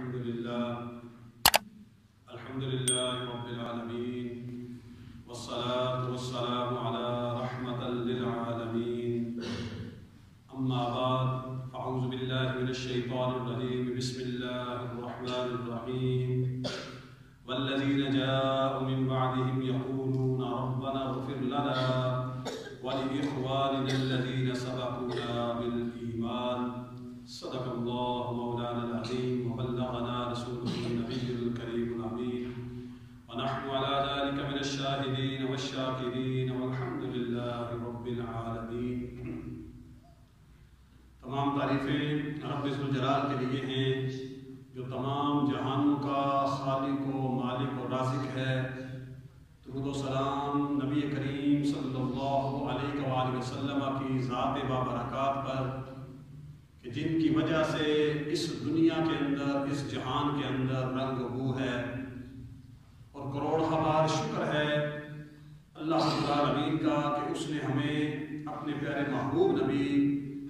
الحمد لله رب العالمين والصلاة والسلام على رحمة للعالمين أما بعد فأعوذ بالله من الشيطان الرجيم بسم الله الرحمن الرحيم والذين جاءوا من بعدهم يقولون ربنا اغفر لنا ولإخواننا الذين سبقونا بالإيمان صدق الله مولانا العظيم وبلغنا رسوله النبي الكريم الأمين ونحن على ذلك من الشاهدين والشاكرين والحمد لله رب العالمين۔ تمام تعریفیں رب ذوالجلال کے لیے ہیں جو تمام جہانوں کا خالق و مالک و رازق ہے۔ درود و سلام نبی کریم صلی اللہ علیہ وآلہ وسلم کی ذات بابرکات پر کہ جن کی وجہ سے اس دنیا کے اندر، اس جہان کے اندر رنگ و بو ہے، اور کروڑہ بار شکر ہے اللہ رب العالمین کا کہ اس نے ہمیں اپنے پیارے محبوب نبی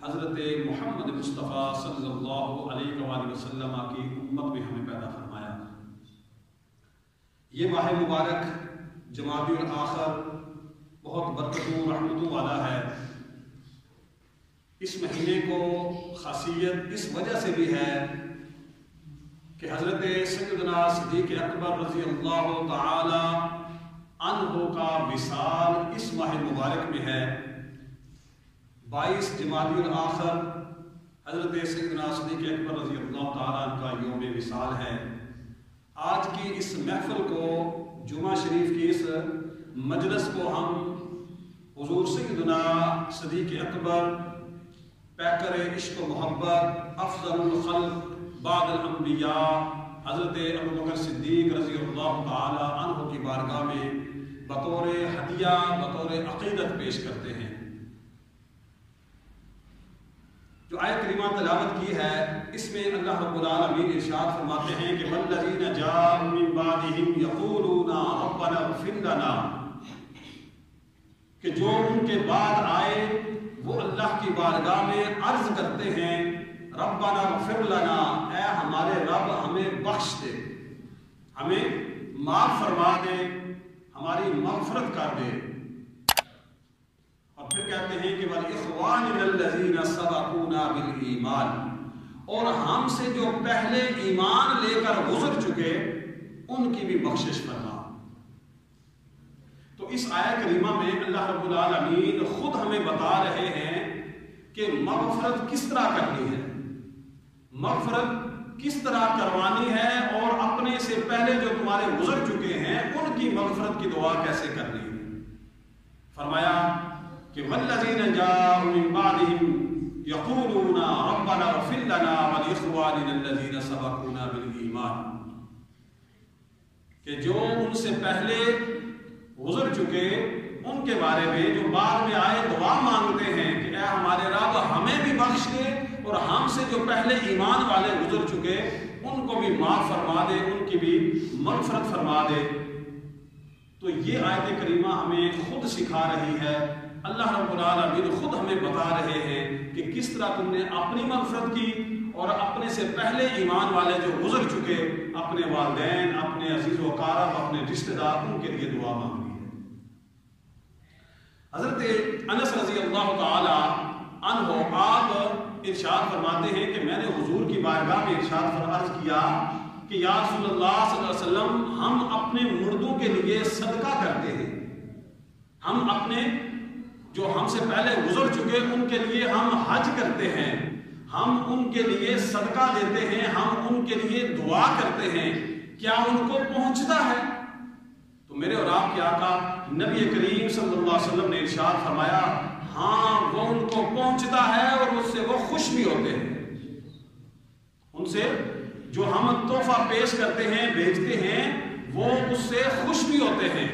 حضرت محمد مصطفیٰ صلی اللہ علیہ وآلہ وسلم کی امت میں ہمیں پیدا فرمایا۔ یہ ماہ مبارک جمادی الاخر بہت برکتوں رحمتوں والا ہے۔ اس مہینے کو خاصیت اس وجہ سے بھی ہے کہ حضرت سیدنا صدیق اکبر رضی اللہ تعالی عنہ کا وصال اس ماہ مبارک میں ہے۔ 22 جمادی الاخر حضرت سیدنا صدیق اکبر رضی اللہ تعالی عنہ کا یوم وصال ہے۔ آج کی اس محفل کو، جمعہ شریف کی اس مجلس کو ہم حضور سیدنا صدیق اکبر، پیکر عشق و محبت، افضل الخلق بعد الانبیاء حضرت ابوبکر صدیق رضی اللہ تعالی عنہ کی بارگاہ میں بطور ہدیہ، بطور عقیدت پیش کرتے ہیں۔ جو آیت کریمہ تلاوت کی ہے اس میں اللہ رب العالمین ارشاد فرماتے ہیں کہ والذین جاءوا من بعدهم یقولون ربنا اغفر لنا، کہ جو ان کے بعد آئے وہ اللہ کی بارگاہ میں عرض کرتے ہیں ربنا اغفر لنا، اے ہمارے رب ہمیں بخش دے، ہمیں معاف فرما دے، ہماری مغفرت کر دے۔ اور پھر کہتے ہیں کہ وَلِإِخْوَانِنَا الَّذِينَ سَبَقُونَا بِالْإِيمَانِ، اور ہم سے جو پہلے ایمان لے کر گزر چکے ان کی بھی بخشش فرما۔ تو اس آیت کریمہ میں اللہ رب العالمین خود ہمیں بتا رہے ہیں کہ مغفرت کس طرح کرنی ہے، مغفرت کس طرح کروانی ہے، اور اپنے سے پہلے جو تمہارے گزر چکے ہیں ان کی مغفرت کی دعا کیسے کرنی ہے۔ فرمایا کہ والذین جاءوا من بعدهم یقولون ربنا اغفر لنا ولإخواننا الذین سبقونا بالایمان، کہ جو ان سے پہلے گزر چکے ان کے بارے میں، جو بعد میں آئے دعا مانگتے ہیں کہ اے ہمارے رب ہمیں بھی بخش دے، اور ہم سے جو پہلے ایمان والے گزر چکے ان کو بھی معاف فرما دے، ان کی بھی مغفرت فرما دے۔ تو یہ آیت کریمہ ہمیں خود سکھا رہی ہے، اللہ رب العالمین خود ہمیں بتا رہے ہیں کہ کس طرح تم نے اپنی مغفرت کی، اور اپنے سے پہلے ایمان والے جو گزر چکے، اپنے والدین، اپنے عزیز و اقارب، اپنے رشتہ دار، ان کے لیے دعا مانگی ہے۔ حضرت انس رضی اللہ تعالی عنہ آپ ارشاد فرماتے ہیں کہ میں نے حضور کی بارگاہ میں ارشاد عرض کیا کہ یا رسول اللہ صلی اللہ علیہ وسلم، ہم اپنے مردوں کے لیے صدقہ کرتے ہیں، ہم اپنے جو ہم سے پہلے گزر چکے ان کے لیے ہم حج کرتے ہیں، ہم ان کے لیے صدقہ دیتے ہیں، ہم ان کے لیے دعا کرتے ہیں، کیا ان کو پہنچتا ہے؟ تو میرے اور آپ کے آقا نبی کریم صلی اللہ علیہ وسلم نے ارشاد فرمایا ہاں وہ ان کو پہنچتا ہے، اور اس سے وہ خوش بھی ہوتے ہیں۔ ان سے جو ہم تحفہ پیش کرتے ہیں، بھیجتے ہیں، وہ اس سے خوش بھی ہوتے ہیں۔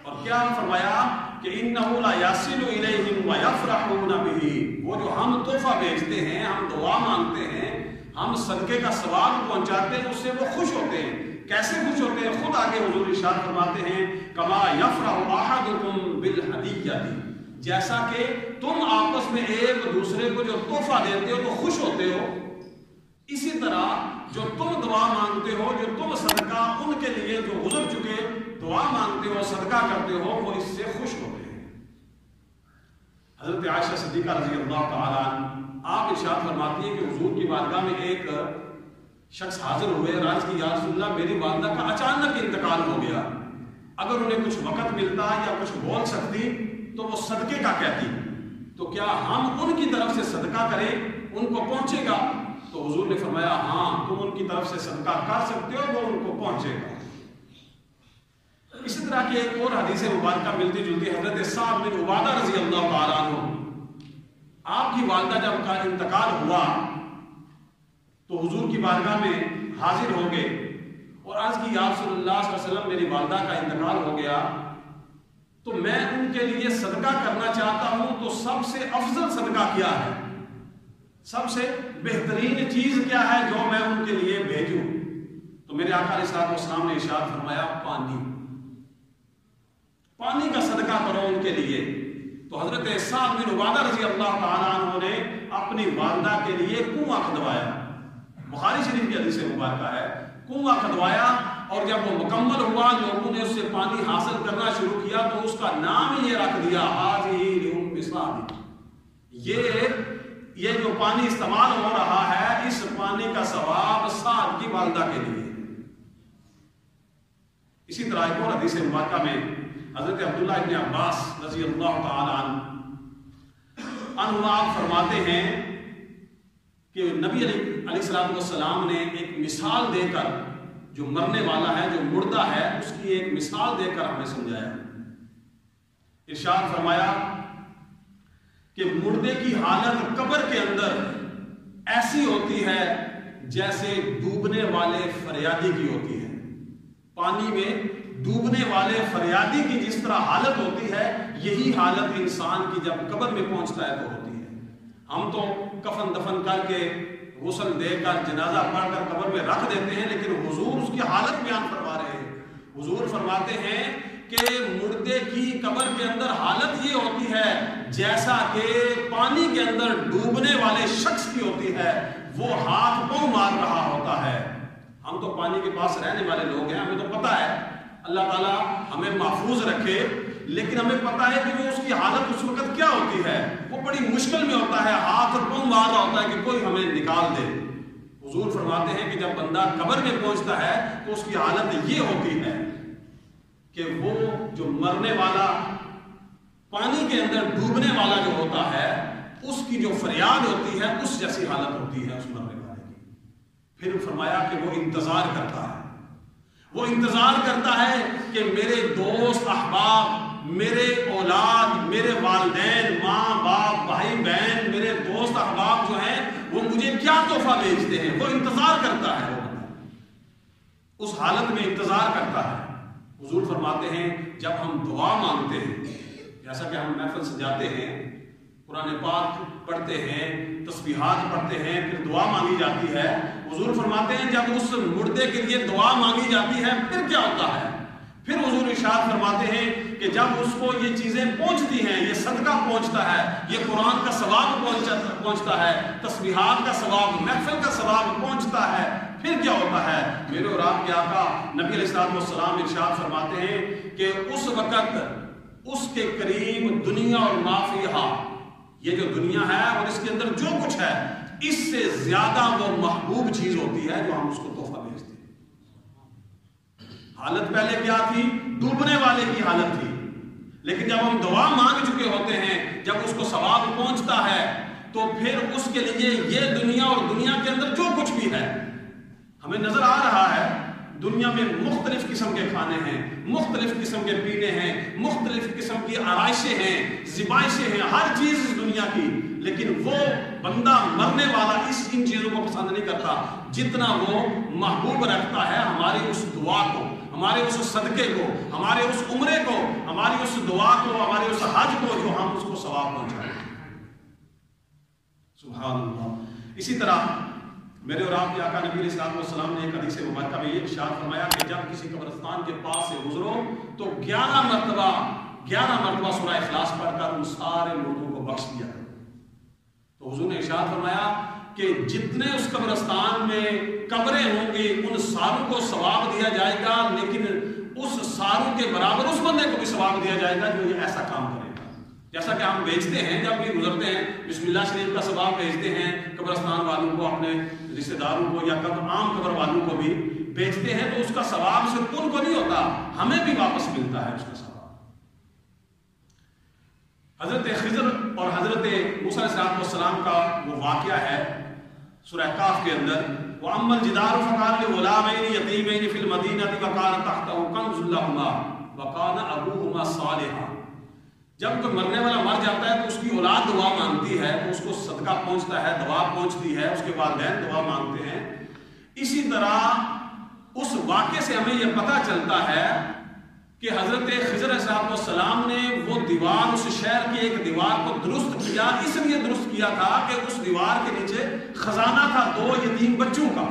اور کیا فرمایا کہ اِنَّهُ لَا يَصِلُ إِلَيْهِمْ وَيَفْرَحُونَ بِهِ، وہ جو ہم تحفہ بھیجتے ہیں، ہم دعا مانگتے ہیں، ہم صدقے کا ثواب پہنچاتے ہیں، اس سے وہ خوش ہوتے ہیں۔ کیسے خوش ہوتے ہیں؟ خود آگے حضور ارشاد فرماتے ہیں کما یفرح احدکم بالہدیہ، جیسا کہ تم آپس میں ایک دوسرے کو جو تحفہ دیتے ہو تو خوش ہوتے ہو، اسی طرح جو تم دعا مانگتے ہو، جو تم صدقہ ان کے لیے جو گزر چکے دعا مانگتے ہو، صدقہ کرتے ہو، وہ اس سے خوش ہوتے ہیں۔ حضرت عائشہ صدیقہ رضی اللہ تعالیٰ عنہ آپ ارشاد فرماتی ہیں کہ حضور کی بارگاہ میں ایک شخص حاضر ہوئے، عرض کی یا رسول اللہ میری والدہ کا اچانک انتقال ہو گیا، اگر انہیں کچھ وقت ملتا یا کچھ بول سکتی تو وہ صدقے کا کہتی، تو کیا ہم ان کی طرف سے صدقہ کریں، ان کو پہنچے گا؟ تو حضور نے فرمایا ہاں تم ان کی طرف سے صدقہ کر سکتے ہو، وہ ان کو پہنچے گا۔ اسی طرح کی ایک اور حدیث مبارکہ ملتی جلتی حضرت سعد بن عبادہ رضی اللہ تعالیٰ عنہ، آپ کی والدہ جب کا انتقال ہوا تو حضور کی بارگاہ میں حاضر ہو گئے اور عرض کی یا رسول اللہ صلی اللہ علیہ وسلم میری والدہ کا انتقال ہو گیا تو میں ان کے لیے صدقہ کرنا چاہتا ہوں، تو سب سے افضل صدقہ کیا ہے، سب سے بہترین چیز کیا ہے جو میں ان کے لیے بھیجوں؟ تو میرے آقا علیہ الصلوۃ والسلام نے ارشاد فرمایا پانی کا صدقہ کرو ان کے لیے۔ تو حضرت سعد بن عبادہ رضی اللہ تعالیٰ عنہ نے اپنی والدہ کے لیے کنواں کھدوایا، بخاری شریف کی حدیث مبارکہ ہے، کنواں کھدوایا، اور جب وہ مکمل ہوا لوگوں نے اس سے پانی حاصل کرنا شروع کیا تو اس کا نام ہی یہ رکھ دیا ھذہ لأم سعد، یہ جو پانی استعمال ہو رہا ہے اس پانی کا ثواب سعد کی والدہ کے لیے۔ اسی طرح ایک اور حدیث مبارکہ میں حضرت عبداللہ ابن عباس رضی اللہ تعالی عنہ آپ فرماتے ہیں کہ نبی علیہ السلام نے ایک مثال دے کر جو مرنے والا ہے، جو مردہ ہے، اس کی ایک مثال دے کر ہمیں سمجھایا۔ ارشاد فرمایا کہ مردے کی حالت قبر کے اندر ایسی ہوتی ہے جیسے ڈوبنے والے فریادی کی ہوتی ہے، پانی میں ڈوبنے والے فریادی کی جس طرح حالت ہوتی ہے یہی حالت انسان کی جب قبر میں پہنچتا ہے تو ہوتی ہے۔ ہم تو کفن دفن کر کے غسل دے کر جنازہ پڑھ کر قبر میں رکھ دیتے ہیں، لیکن حضور اس کی حالت بیان فرما رہے ہیں۔ حضور فرماتے ہیں کہ مردے کی قبر کے اندر حالت یہ ہوتی ہے جیسا کہ پانی کے اندر ڈوبنے والے شخص کی ہوتی ہے، وہ ہاتھ پاؤں مار رہا ہوتا ہے۔ ہم تو پانی کے پاس رہنے والے لوگ ہیں، ہمیں تو پتہ ہے، اللہ تعالیٰ ہمیں محفوظ رکھے، لیکن ہمیں پتہ ہے کہ وہ اس کی حالت اس وقت کیا ہوتی ہے، وہ بڑی مشکل میں ہوتا ہے، ہاتھ اور پاؤں مار رہا ہوتا ہے کہ کوئی ہمیں نکال دے۔ حضور فرماتے ہیں کہ جب بندہ قبر میں پہنچتا ہے تو اس کی حالت یہ ہوتی ہے کہ وہ جو مرنے والا پانی کے اندر ڈوبنے والا جو ہوتا ہے اس کی جو فریاد ہوتی ہے اس جیسی حالت ہوتی ہے اس مرنے والے کی۔ پھر فرمایا کہ وہ انتظار کرتا ہے، وہ انتظار کرتا ہے کہ میرے دوست احباب، میرے اولاد، میرے والدین، ماں باپ، بھائی بہن، میرے دوست احباب جو ہیں وہ مجھے کیا تحفہ بھیجتے ہیں، وہ انتظار کرتا ہے، وہ اس حالت میں انتظار کرتا ہے۔ حضور فرماتے ہیں جب ہم دعا مانگتے ہیں، جیسا کہ ہم محفل سے جاتے ہیں، قرآن پاک پڑھتے ہیں، تسبیحات پڑھتے ہیں، پھر دعا مانگی جاتی ہے، حضور فرماتے ہیں جب اس مردے کے لیے دعا مانگی جاتی ہے پھر کیا ہوتا ہے؟ پھر حضور ارشاد فرماتے ہیں کہ جب اس کو یہ چیزیں پہنچتی ہیں، یہ صدقہ پہنچتا ہے، یہ قرآن کا ثواب پہنچتا ہے، تسبیحات کا ثواب، محفل کا ثواب پہنچتا ہے، پھر کیا ہوتا ہے؟ میرے اور آپ کے آقا نبی علیہ الصلوۃ والسلام ارشاد فرماتے ہیں کہ اس وقت اس کے قریب دنیا اور ما فیہا، یہ جو دنیا ہے اور اس کے اندر جو کچھ ہے اس سے زیادہ وہ محبوب چیز ہوتی ہے جو ہم اس کو تحفہ بھیجتے ہیں۔ حالت پہلے کیا تھی؟ ڈوبنے والے کی حالت تھی، لیکن جب ہم دعا مانگ چکے ہوتے ہیں، جب اس کو ثواب پہنچتا ہے تو پھر اس کے لیے یہ دنیا اور دنیا کے اندر جو کچھ بھی ہے ہمیں نظر آ رہا ہے، دنیا میں مختلف قسم کے کھانے ہیں، مختلف قسم کے پینے ہیں، مختلف قسم کی آرائشیں ہیں، زبائشیں ہیں، ہر چیز اس دنیا کی، لیکن وہ بندہ مرنے والا ان چیزوں کو پسند نہیں کرتا جتنا وہ محبوب رکھتا ہے ہماری اس دعا کو، ہمارے اس صدقے کو، ہمارے اس عمرے کو، ہماری اس دعا کو، ہمارے اس حج کو جو ہم اس کو ثواب پہنچائیں۔ سبحان اللہ۔ اسی طرح میرے اور آپ کے آقا نبی علیہ الصلوۃ والسلام نے ایک حدیث مبارکہ میں یہ ارشاد فرمایا کہ جب کسی قبرستان کے پاس سے گزرو تو 11 مرتبہ سورہ اخلاص پڑھ کر ان سارے لوگوں کو بخش دیا کرو۔ تو حضور نے ارشاد فرمایا کہ جتنے اس قبرستان میں قبریں ہوں گی ان ساروں کو ثواب دیا جائے گا، لیکن اس ساروں کے برابر اس بندے کو بھی ثواب دیا جائے گا جو یہ ایسا کام کرے گا۔ جیسا کہ ہم بھیجتے ہیں، جب بھی گزرتے ہیں بسم اللہ شریف کا ثواب بھیجتے ہیں قبرستان والوں کو، اپنے رشتہ داروں کو، یا عام قبر والوں کو بھی بھیجتے ہیں، تو اس کا ثواب صرف ان کو نہیں ہوتا، ہمیں بھی واپس ملتا ہے اس کا ثواب۔ حضرت خضر اور حضرت موسیٰ علیہ السلام کا وہ واقعہ ہے سورہ کاف کے اندر، وَأَمَّا الْجِدَارُ فَكَانَ لِغُلَامَيْنِ يَتِيمَيْنِ فِي الْمَدِينَةِ وَكَانَ تَحْتَهُ كَنْزٌ لَهُمَا وَكَانَ أَبُوهُمَا صَالِحًا۔ جب کوئی مرنے والا مر جاتا ہے تو اس کی اولاد دعا مانگتی ہے، تو اس کو صدقہ پہنچتا ہے، دعا پہنچتی ہے، اس کے والدین دعا مانگتے ہیں۔ اسی طرح اس واقعے سے ہمیں یہ پتہ چلتا ہے کہ حضرت خضر علیہ السلام نے وہ دیوار، اس شہر کی ایک دیوار کو درست کیا، اس لیے درست کیا تھا کہ اس دیوار کے نیچے خزانہ تھا 2 یتیم بچوں کا۔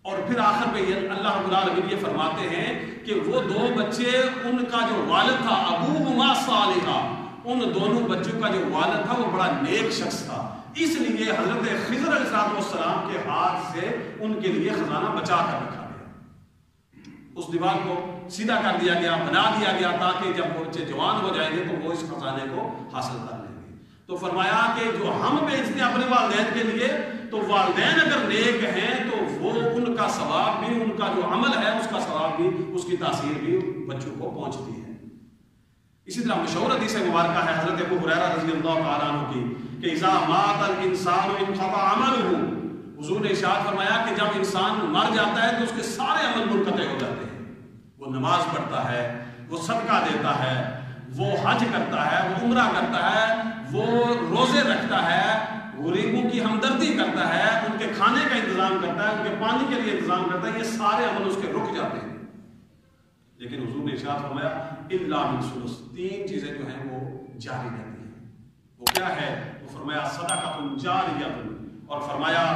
اور پھر آخر پہ اللہ رب العالمین یہ فرماتے ہیں کہ وہ 2 بچے، ان کا جو والد تھا ابوہما صالحا، ان دونوں بچوں کا جو والد تھا وہ بڑا نیک شخص تھا، اس لیے حضرت خضر علیہ السلام کے ہاتھ سے ان کے لیے خزانہ بچا کر رکھا گیا۔ اس دیوار کو سیدھا کر دیا گیا، بنا دیا گیا، تاکہ جب وہ بچے جوان ہو جائیں گے تو وہ اس خزانے کو حاصل کر لیں گے۔ تو فرمایا کہ جو ہم بھیجتے ہیں اپنے والدین کے لیے، تو والدین اگر نیک ہیں تو وہ ان کا ثواب بھی، ان کا جو عمل ہے اس کا ثواب بھی، اس کی تاثیر بھی بچوں کو پہنچتی ہے۔ اسی طرح مشہور حدیث مبارکہ ہے حضرت ابو ہریرہ رضی اللہ تعالیٰ عنہ کی کہ اذا مات الانسان انقطع عمله، حضور نے ارشاد فرمایا کہ جب انسان مر جاتا ہے تو اس کے سارے عمل منقطع ہو جاتے ہیں۔ وہ نماز پڑھتا ہے، وہ صدقہ دیتا ہے، وہ حج کرتا ہے، وہ عمرہ کرتا ہے، وہ روزے رکھتا ہے، غریبوں کی ہمدردی کرتا ہے، ان کے کھانے کا انتظام کرتا ہے، ان کے پانی کے لیے انتظام کرتا ہے، یہ سارے عمل اس کے رک جاتے ہیں۔ لیکن حضور نے ارشاد فرمایا الا من ثلث، 3 چیزیں جو ہیں وہ جاری رہتی ہیں۔ وہ کیا ہے؟ وہ فرمایا صدقۃ جاریہ، اور فرمایا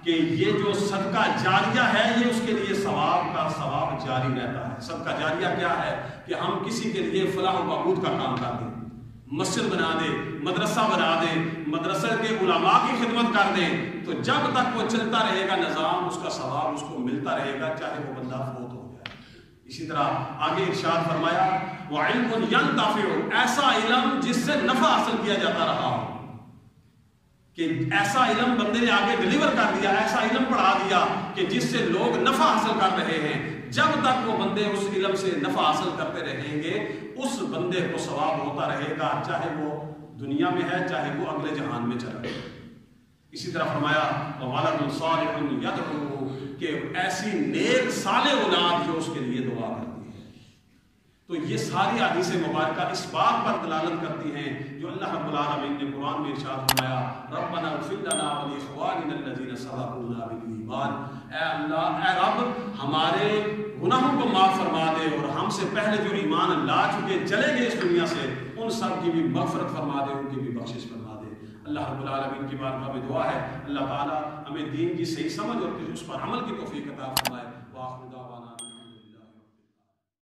کہ یہ جو صدقہ جاریہ ہے یہ اس کے لیے ثواب کا ثواب جاری رہتا ہے۔ صدقہ جاریہ کیا ہے؟ کہ ہم کسی کے لیے فلاح و بہبود کا کام کر دیں، مسجد بنا دیں، مدرسہ بنا دیں، مدرسے کے علماء کی خدمت کر دیں، تو جب تک وہ چلتا رہے گا نظام، اس کا ثواب اس کو ملتا رہے گا، چاہے وہ بندہ فوت ہو جائے۔ اسی طرح آگے ارشاد فرمایا وَعِلْمٌ يَنْتَفِعُ، ایسا علم جس سے نفع حاصل کیا جاتا رہا ہو، کہ ایسا علم بندے نے آگے ڈیلیور کر دیا، ایسا علم پڑھا دیا کہ جس سے لوگ نفع حاصل کر رہے ہیں، جب تک وہ بندے اس علم سے نفع حاصل کرتے رہیں گے اس بندے کو ثواب ہوتا رہے گا، چاہے وہ دنیا میں ہے چاہے وہ اگلے جہان میں چلا جائے۔ اسی طرح فرمایا وَوَلَدٌ صَالِحٌ يَدْعُوهُ، کہ ایسی نیک صالح اولاد جو اس کے لیے دعا کرتی ہے۔ تو یہ ساری حدیث مبارکہ اس بات پر دلالت کرتی ہیں جو اللہ رب العالمین نے قرآن میں ارشاد فرمایا ربنا اغفر لنا ولاخواننا الذین سبقونا بالایمان، اے اللہ، اے رب ہمارے گناہوں کو معاف فرما دے، اور ہم سے پہلے جو ایمان لا چکے چلے گئے اس دنیا سے ان سب کی بھی مغفرت فرما دے، ان کی بھی بخشش فرما دے۔ اللہ رب العالمین کی بارگاہ میں دعا ہے اللہ تعالی ہمیں دین کی صحیح سمجھ اور اس پر عمل کی توفیق عطا فرمائے۔